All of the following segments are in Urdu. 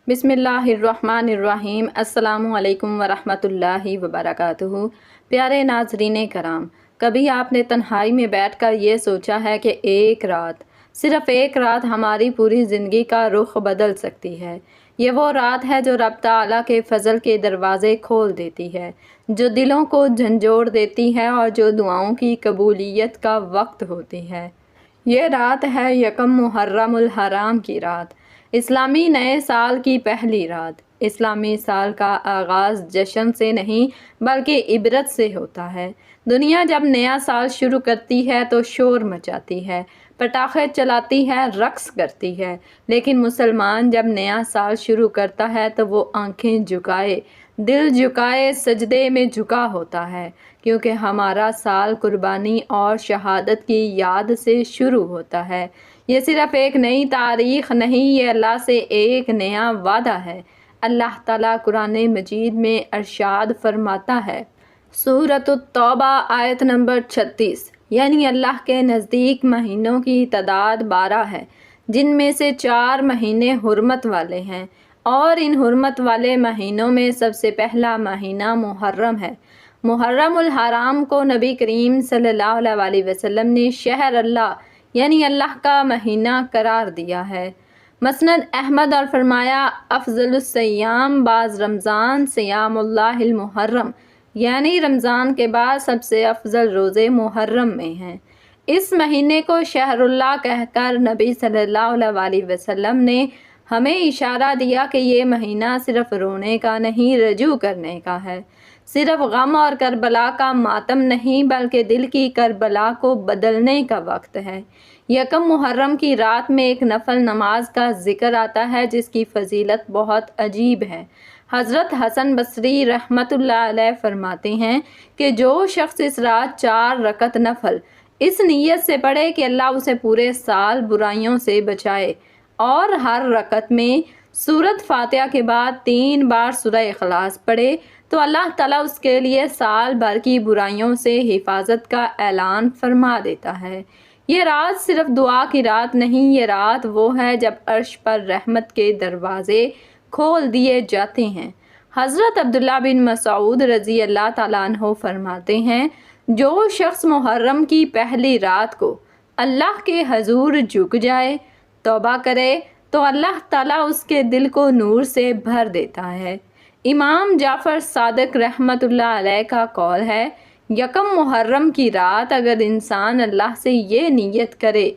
بسم اللہ الرحمن الرحیم۔ السلام علیکم ورحمۃ اللہ وبرکاتہ۔ پیارے ناظرین کرام، کبھی آپ نے تنہائی میں بیٹھ کر یہ سوچا ہے کہ صرف ایک رات ہماری پوری زندگی کا رخ بدل سکتی ہے؟ یہ وہ رات ہے جو رب تعالیٰ کے فضل کے دروازے کھول دیتی ہے، جو دلوں کو جھنجھوڑ دیتی ہے اور جو دعاؤں کی قبولیت کا وقت ہوتی ہے۔ یہ رات ہے یکم محرم الحرام کی رات، اسلامی نئے سال کی پہلی رات۔ اسلامی سال کا آغاز جشن سے نہیں بلکہ عبرت سے ہوتا ہے۔ دنیا جب نیا سال شروع کرتی ہے تو شور مچاتی ہے، پٹاخے چلاتی ہے، رقص کرتی ہے، لیکن مسلمان جب نیا سال شروع کرتا ہے تو وہ آنکھیں جھکائے، دل جھکائے، سجدے میں جھکا ہوتا ہے، کیونکہ ہمارا سال قربانی اور شہادت کی یاد سے شروع ہوتا ہے۔ یہ صرف ایک نئی تاریخ نہیں، یہ اللہ سے ایک نیا وعدہ ہے۔ اللہ تعالیٰ قرآن مجید میں ارشاد فرماتا ہے، سورۃ التوبہ آیت نمبر 36، یعنی اللہ کے نزدیک مہینوں کی تعداد 12 ہے، جن میں سے 4 مہینے حرمت والے ہیں، اور ان حرمت والے مہینوں میں سب سے پہلا مہینہ محرم ہے۔ محرم الحرام کو نبی کریم صلی اللہ علیہ وسلم نے شہر اللہ یعنی اللہ کا مہینہ قرار دیا ہے۔ مسند احمد اور فرمایا، افضل الصیام بعد رمضان صیام اللہ المحرم، یعنی رمضان کے بعد سب سے افضل روزے محرم میں ہیں۔ اس مہینے کو شہر اللہ کہہ کر نبی صلی اللہ علیہ وسلم نے ہمیں اشارہ دیا کہ یہ مہینہ صرف رونے کا نہیں، رجوع کرنے کا ہے، صرف غم اور کربلا کا ماتم نہیں بلکہ دل کی کربلا کو بدلنے کا وقت ہے۔ یکم محرم کی رات میں ایک نفل نماز کا ذکر آتا ہے جس کی فضیلت بہت عجیب ہے۔ حضرت حسن بصری رحمۃ اللہ علیہ فرماتے ہیں کہ جو شخص اس رات 4 رکعت نفل اس نیت سے پڑھے کہ اللہ اسے پورے سال برائیوں سے بچائے، اور ہر رکعت میں سورۃ فاتحہ کے بعد 3 بار سورہ اخلاص پڑھے تو اللہ تعالیٰ اس کے لیے سال بھر کی برائیوں سے حفاظت کا اعلان فرما دیتا ہے۔ یہ رات صرف دعا کی رات نہیں، یہ رات وہ ہے جب عرش پر رحمت کے دروازے کھول دیے جاتے ہیں۔ حضرت عبداللہ بن مسعود رضی اللہ تعالیٰ عنہ فرماتے ہیں، جو شخص محرم کی پہلی رات کو اللہ کے حضور جھک جائے، توبہ کرے تو اللہ تعالیٰ اس کے دل کو نور سے بھر دیتا ہے۔ امام جعفر صادق رحمۃ اللہ علیہ کا قول ہے، یکم محرم کی رات اگر انسان اللہ سے یہ نیت کرے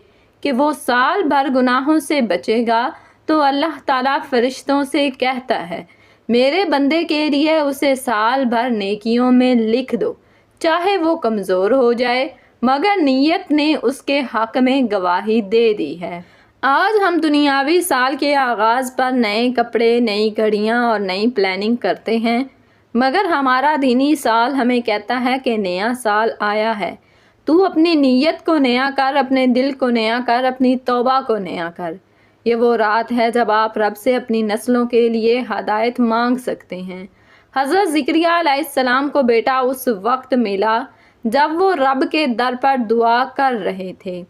کہ وہ سال بھر گناہوں سے بچے گا تو اللہ تعالیٰ فرشتوں سے کہتا ہے، میرے بندے کے لیے اسے سال بھر نیکیوں میں لکھ دو، چاہے وہ کمزور ہو جائے مگر نیت نے اس کے حق میں گواہی دے دی ہے۔ آج ہم دنیاوی سال کے آغاز پر نئے کپڑے، نئی گھڑیاں اور نئی پلاننگ کرتے ہیں، مگر ہمارا دینی سال ہمیں کہتا ہے کہ نیا سال آیا ہے، تو اپنی نیت کو نیا کر، اپنے دل کو نیا کر، اپنی توبہ کو نیا کر۔ یہ وہ رات ہے جب آپ رب سے اپنی نسلوں کے لیے ہدایت مانگ سکتے ہیں۔ حضرت زکریا علیہ السلام کو بیٹا اس وقت ملا جب وہ رب کے در پر دعا کر رہے تھے۔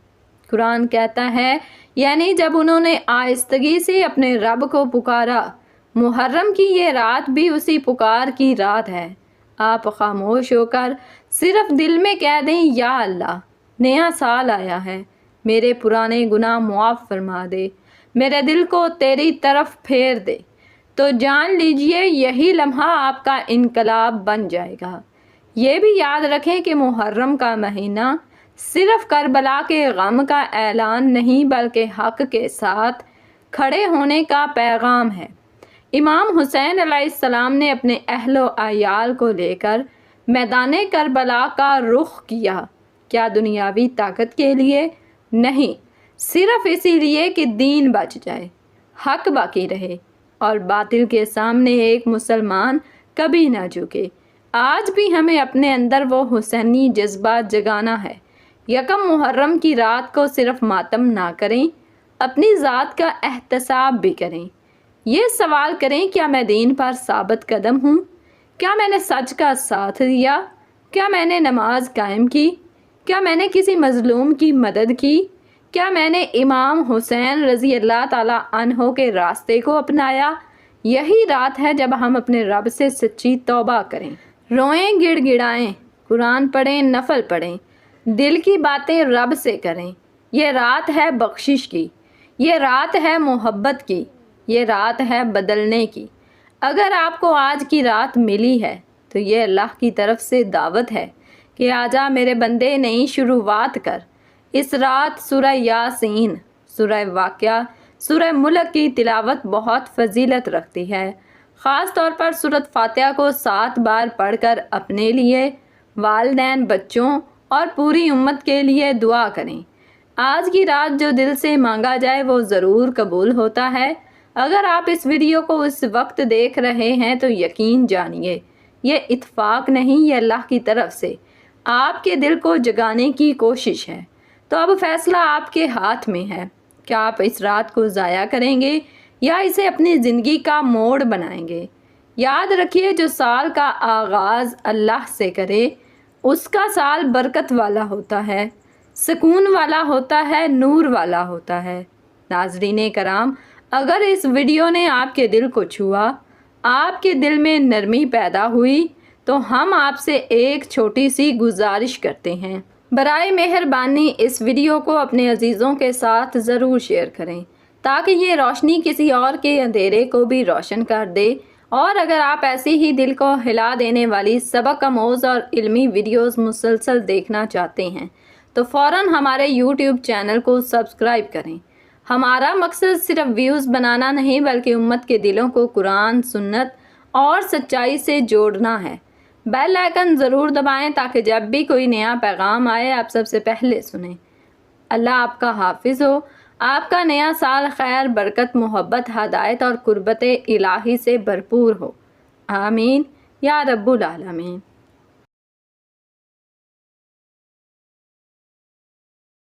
قرآن کہتا ہے، یعنی جب انہوں نے آہستگی سے اپنے رب کو پکارا۔ محرم کی یہ رات بھی اسی پکار کی رات ہے۔ آپ خاموش ہو کر صرف دل میں کہہ دیں، یا اللہ، نیا سال آیا ہے، میرے پرانے گناہ معاف فرما دے، میرے دل کو تیری طرف پھیر دے، تو جان لیجئے یہی لمحہ آپ کا انقلاب بن جائے گا۔ یہ بھی یاد رکھیں کہ محرم کا مہینہ صرف کربلا کے غم کا اعلان نہیں بلکہ حق کے ساتھ کھڑے ہونے کا پیغام ہے۔ امام حسین علیہ السلام نے اپنے اہل و عیال کو لے کر میدان کربلا کا رخ کیا، کیا دنیاوی طاقت کے لیے؟ نہیں، صرف اسی لیے کہ دین بچ جائے، حق باقی رہے اور باطل کے سامنے ایک مسلمان کبھی نہ جھکے۔ آج بھی ہمیں اپنے اندر وہ حسینی جذبہ جگانا ہے۔ یکم محرم کی رات کو صرف ماتم نہ کریں، اپنی ذات کا احتساب بھی کریں۔ یہ سوال کریں، کیا میں دین پر ثابت قدم ہوں؟ کیا میں نے سچ کا ساتھ دیا؟ کیا میں نے نماز قائم کی؟ کیا میں نے کسی مظلوم کی مدد کی؟ کیا میں نے امام حسین رضی اللہ تعالیٰ عنہ کے راستے کو اپنایا؟ یہی رات ہے جب ہم اپنے رب سے سچی توبہ کریں، روئیں، گڑ گڑائیں، قرآن پڑھیں، نفل پڑھیں، دل کی باتیں رب سے کریں۔ یہ رات ہے بخشش کی، یہ رات ہے محبت کی، یہ رات ہے بدلنے کی۔ اگر آپ کو آج کی رات ملی ہے تو یہ اللہ کی طرف سے دعوت ہے کہ آجا میرے بندے نئی شروعات کر۔ اس رات سورہ یاسین، سورہ واقعہ، سورہ ملک کی تلاوت بہت فضیلت رکھتی ہے۔ خاص طور پر سورۃ فاتحہ کو 7 بار پڑھ کر اپنے لیے، والدین، بچوں اور پوری امت کے لیے دعا کریں۔ آج کی رات جو دل سے مانگا جائے وہ ضرور قبول ہوتا ہے۔ اگر آپ اس ویڈیو کو اس وقت دیکھ رہے ہیں تو یقین جانیے یہ اتفاق نہیں، یہ اللہ کی طرف سے آپ کے دل کو جگانے کی کوشش ہے۔ تو اب فیصلہ آپ کے ہاتھ میں ہے، کیا آپ اس رات کو ضائع کریں گے یا اسے اپنی زندگی کا موڑ بنائیں گے؟ یاد رکھیے جو سال کا آغاز اللہ سے کرے اس کا سال برکت والا ہوتا ہے، سکون والا ہوتا ہے، نور والا ہوتا ہے۔ ناظرین کرام، اگر اس ویڈیو نے آپ کے دل کو چھوا، آپ کے دل میں نرمی پیدا ہوئی تو ہم آپ سے ایک چھوٹی سی گزارش کرتے ہیں، برائے مہربانی اس ویڈیو کو اپنے عزیزوں کے ساتھ ضرور شیئر کریں تاکہ یہ روشنی کسی اور کے اندھیرے کو بھی روشن کر دے۔ اور اگر آپ ایسی ہی دل کو ہلا دینے والی سبق آموز اور علمی ویڈیوز مسلسل دیکھنا چاہتے ہیں تو فوراً ہمارے YouTube چینل کو سبسکرائب کریں۔ ہمارا مقصد صرف ویوز بنانا نہیں بلکہ امت کے دلوں کو قرآن، سنت اور سچائی سے جوڑنا ہے۔ بیل آئیکن ضرور دبائیں تاکہ جب بھی کوئی نیا پیغام آئے آپ سب سے پہلے سنیں۔ اللہ آپ کا حافظ ہو، آپ کا نیا سال خیر، برکت، محبت، ہدایت اور قربت الہی سے بھرپور ہو۔ آمین یا رب العالمین۔